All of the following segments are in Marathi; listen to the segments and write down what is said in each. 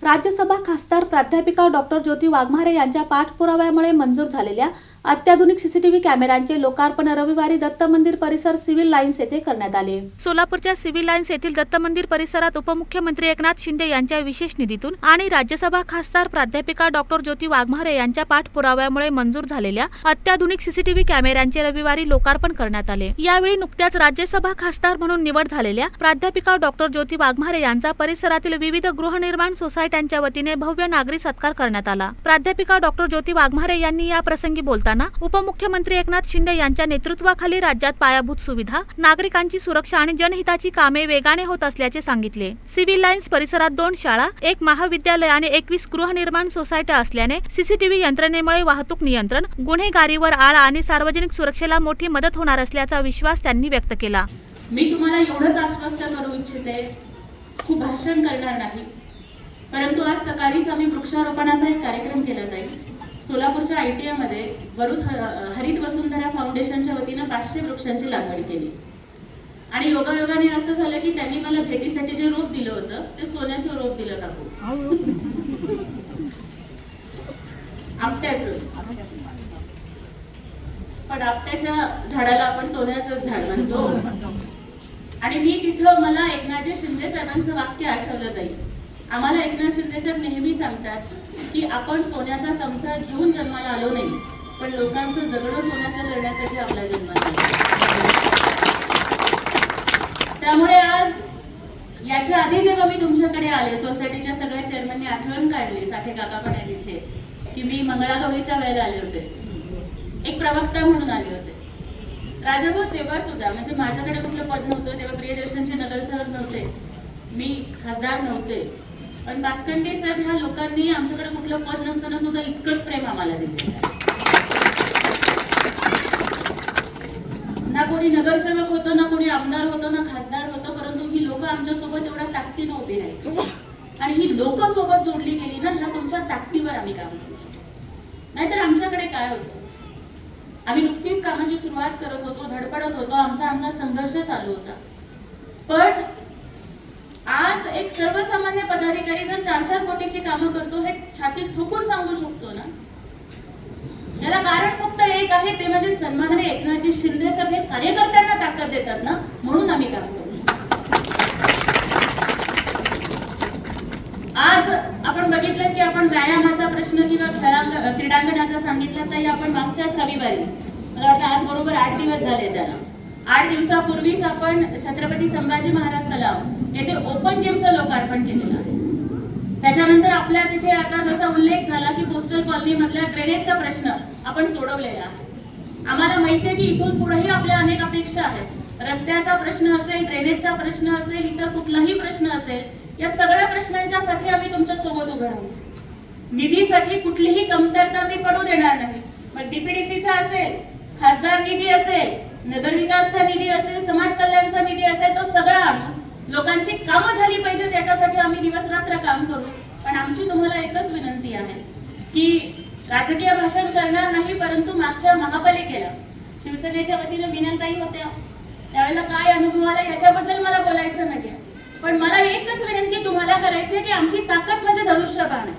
राज्यसभा खासदार प्राध्यापिका डॉक्टर ज्योती वाघमारे यांच्या पाठपुराव्यामुळे मंजूर झालेल्या अत्याधुनिक सीसीटीव्ही कॅमेऱ्यांचे लोकार्पण रविवारी दत्त मंदिर परिसर सिव्हिल लाईन्स येथे करण्यात आले। सोलापूरच्या सिव्हिल लाईन्स येथील दत्त मंदिर परिसरात उपमुख्यमंत्री एकनाथ शिंदे यांच्या विशेष निधीतून आणि राज्यसभा खासदार प्राध्यापिका डॉक्टर ज्योती वाघमारे यांच्या पाठपुराव्यामुळे मंजूर झालेल्या अत्याधुनिक सीसीटीव्ही कॅमेऱ्यांचे रविवारी लोकार्पण करण्यात आले। यावेळी नुकत्याच राज्यसभा खासदार म्हणून निवड झालेल्या प्राध्यापिका डॉक्टर ज्योती वाघमारे यांचा परिसरातील विविध गृहनिर्माण सोसायट्यांच्या वतीने भव्य नागरी सत्कार करण्यात आला। प्राध्यापिका डॉक्टर ज्योती वाघमारे यांनी या प्रसंगी बोलताना उपमुख्यमंत्री एकनाथ शिंदे यांच्या नेतृत्वाखाली राज्यात पायाभूत सुविधा, नागरिकांची सुरक्षा आणि जनहिताची कामे वेगाने होत असल्याचे सांगितले। सिव्हिल लाईन्स परिसरात 2 शाळा, 1 महाविद्यालय आणि 21 गृहनिर्माण सोसायट्या असल्याने सीसीटीव्ही यंत्रणेमुळे वाहतूक नियंत्रण, गुन्हेगारीवर आळा आणि सार्वजनिक सुरक्षेला मोठी मदत होणार असल्याचा विश्वास त्यांनी व्यक्त केला। मी तुम्हाला एवढंच आश्वस्त करू इच्छिते, खूप भाषण करणार नाही, परंतु आज सकाळीच आम्ही वृक्षारोपणाचा एक कार्यक्रम केला ताई। सोलापूरच्या ITI मध्ये वरुड हरित वसुंधरा फाउंडेशनच्या वतीने 500 वृक्षांची लागवड केली आणि योगायोगाने असं झालं की त्यांनी मला भेटीसाठी जे रोप दिलं होतं ते सोन्याचं रोप दिलं काकू, आपट्याचं। पण आपट्याच्या झाडाला आपण सोन्याचं झाड म्हणतो। आणि मी तिथं मला एकनाथ शिंदे साहेबांचं वाक्य आठवलं ताई। आम्हाला एकनाथ शिंदे साहेब नेहमी सांगतात की आपण सोन्याचा चमचा घेऊन जन्माला आलो नाही, पण लोकांचं जगणं सोन्याचं करण्यासाठी आपला जन्माला आलो। त्यामुळे आज याच्या आधी जेव्हा मी तुमच्याकडे आले, सोसायटीच्या सगळ्या चेअरमननी आठवण काढली, साठे काका पण आहे तिथे, की मी मंगळागौरीच्या वेळेला आले होते, एक प्रवक्ता म्हणून आले होते। राजाभाऊ तेव्हा सुद्धा म्हणजे माझ्याकडे कुठलं पद नव्हतं, तेव्हा प्रियदर्शनचे नगरसेवक नव्हते, मी खासदार नव्हते, पण बासकंडे साहेब ह्या लोकांनी आमच्याकडे कुठलं पद नसताना सुद्धा इतकंच प्रेम आम्हाला दिले। ना कोणी नगरसेवक होतं, ना कोणी आमदार होतं, ना खासदार होतं, परंतु ही लोक आमच्यासोबत एवढ्या ताकदीने उभी राहिली आणि ही लोक सोबत जोडली गेली ना, ह्या तुमच्या ताकदीवर आम्ही काम करू शकतो। नाहीतर आमच्याकडे काय होतं, आम्ही नुकतीच कामाची सुरुवात करत होतो, धडपडत होतो, आमचा संघर्ष चालू होता। पण आज एक सर्वसामान्य पदाधिकारी जर 4-4 कोटीची कामं करतो, हे छातीत ठोकून सांगू शकतो ना, याला कारण फक्त एक आहे, ते म्हणजे सन्माननीय एकनाथजी शिंदे साहेब हे कार्यकर्त्यांना ताकद देतात ना, म्हणून आम्ही काम करू शकतो। आज आपण बघितलं की आपण व्यायामाचा प्रश्न किंवा क्रीडांगणाचा सांगितलं, तर आपण मागच्याच रविवारी, मला वाटतं आज बरोबर 8 दिवस झाले त्याला, 8 दिवसापूर्वीच आपण छत्रपती संभाजी महाराज तलाव येथे ओपन जिमचं लोकार्पण केलेलं आहे। त्याच्यानंतर आपल्याच इथे आता जसा उल्लेख झाला की पोस्टल कॉलनी मधल्या ड्रेनेजचा प्रश्न आपण सोडवलेला आहे। आम्हाला माहिती आहे की इथून पुढेही आपल्या अनेक अपेक्षा आहेत, रस्त्याचा प्रश्न असेल, ड्रेनेजचा प्रश्न असेल, इतर कुठलाही प्रश्न असेल, या सगळ्या प्रश्नांच्यासाठी आम्ही तुमच्या सोबत उभे राहू। निधीसाठी कुठलीही कमतरता मी पडू देणार नाही, मग DPDCचा असेल, खासदार निधी असेल, नगरविकासचा निधी असेल, समाज कल्याणचा निधी असेल, तो सगळा आणू, लोकांची कामं झाली पाहिजे त्याच्यासाठी आम्ही दिवस रात्र काम करू। पण आमची तुम्हाला एकच विनंती आहे की राजकीय भाषण करणार नाही, परंतु मागच्या महापालिकेला शिवसेनेच्या वतीने मीनाताई होत्या, त्यावेळेला काय अनुभव आला याच्याबद्दल मला बोलायचं नाही, पण मला एकच विनंती तुम्हाला करायची आहे की आमची ताकद म्हणजे धनुष्यबाण आहे,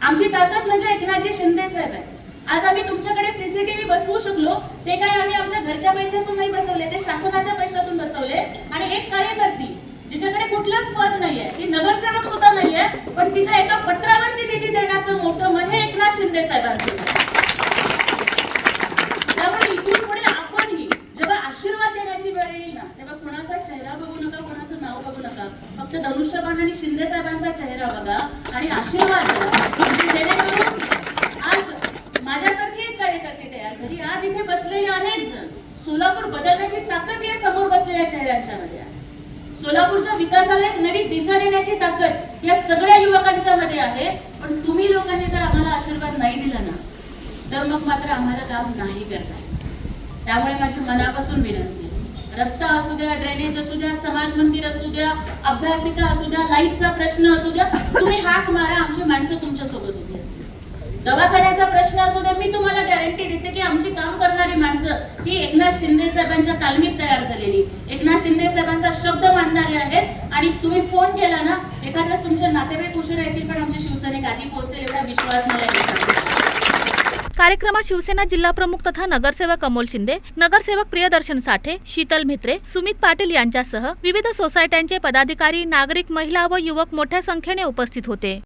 आमची ताकद म्हणजे एकनाथजी शिंदे साहेब आहे। आज आम्ही तुमच्याकडे सीसीटीव्ही बसवू शकलो, ते काय आम्ही आमच्या घरच्या पैशातून नाही बसवले, ते शासनाच्या पैशातून बसवले। आणि एक कार्यकर्ती जिच्याकडे कुठलंच पद नाहीये, ती नगरसेवक सुद्धा नाहीये, पण तिच्या एका पत्रावरती निधी देण्याचं मोठं मन हे एकनाथ शिंदे साहेबांचं। त्यामुळे इथून पुढे आपणही जेव्हा आशीर्वाद देण्याची वेळ येईल ना, तेव्हा कुणाचा चेहरा बघू नका, कुणाचं नाव बघू नका, फक्त धनुष्यबाण आणि शिंदे साहेबांचा चेहरा बघा आणि आशीर्वाद द्या, जेणेकरून आज माझ्यासारखे एक कार्यकर्ते तयार झाली। आज इथे बसलेले अनेक जण, सोलापूर बदलण्याची ताकद या समोर बसलेल्या चेहऱ्यांच्या मध्ये आहे। सोलापूरच्या विकासाला एक नवी दिशा देण्याची ताकद या सगळ्या युवकांच्या मध्ये आहे। पण तुम्ही लोकांनी जर आम्हाला आशीर्वाद नाही दिला ना, तर मग मात्र आम्हाला काम नाही करता। त्यामुळे माझी मनापासून विनंती, रस्ता असू द्या, ड्रेनेज असू द्या, समाज मंदिर असू द्या, अभ्यासिका असू द्या, लाईटचा प्रश्न असू द्या, तुम्ही हाक मारा, आमची माणसं तुमच्या सोबत उभी असतील। दवाखान्याचा प्रश्न असू द्या, मी तुम्हाला गॅरंटी देते की आमची काम करणारी माणसं ही एकनाथ शिंदे साहेबांच्या तालमीत तयार झालेली, एकनाथ शिंदे साहेबांचा शब्द मानणारे आहेत। आणि तुम्ही फोन केला ना, एखाद्याच तुमचे नातेवाईक उशिरा येतील पण आमचे शिवसैनिक आधी पोहोचतील एवढा विश्वास मला आहे. कार्यक्रमात शिवसेना जिल्हा प्रमुख तथा नगरसेवक अमोल शिंदे, नगरसेवक प्रियदर्शन साठे, शीतल म्हेत्रे, सुमित पाटील यांच्यासह विविध सोसायट्यांचे पदाधिकारी, नागरिक, महिला व युवक मोठ्या संख्येने उपस्थित होते.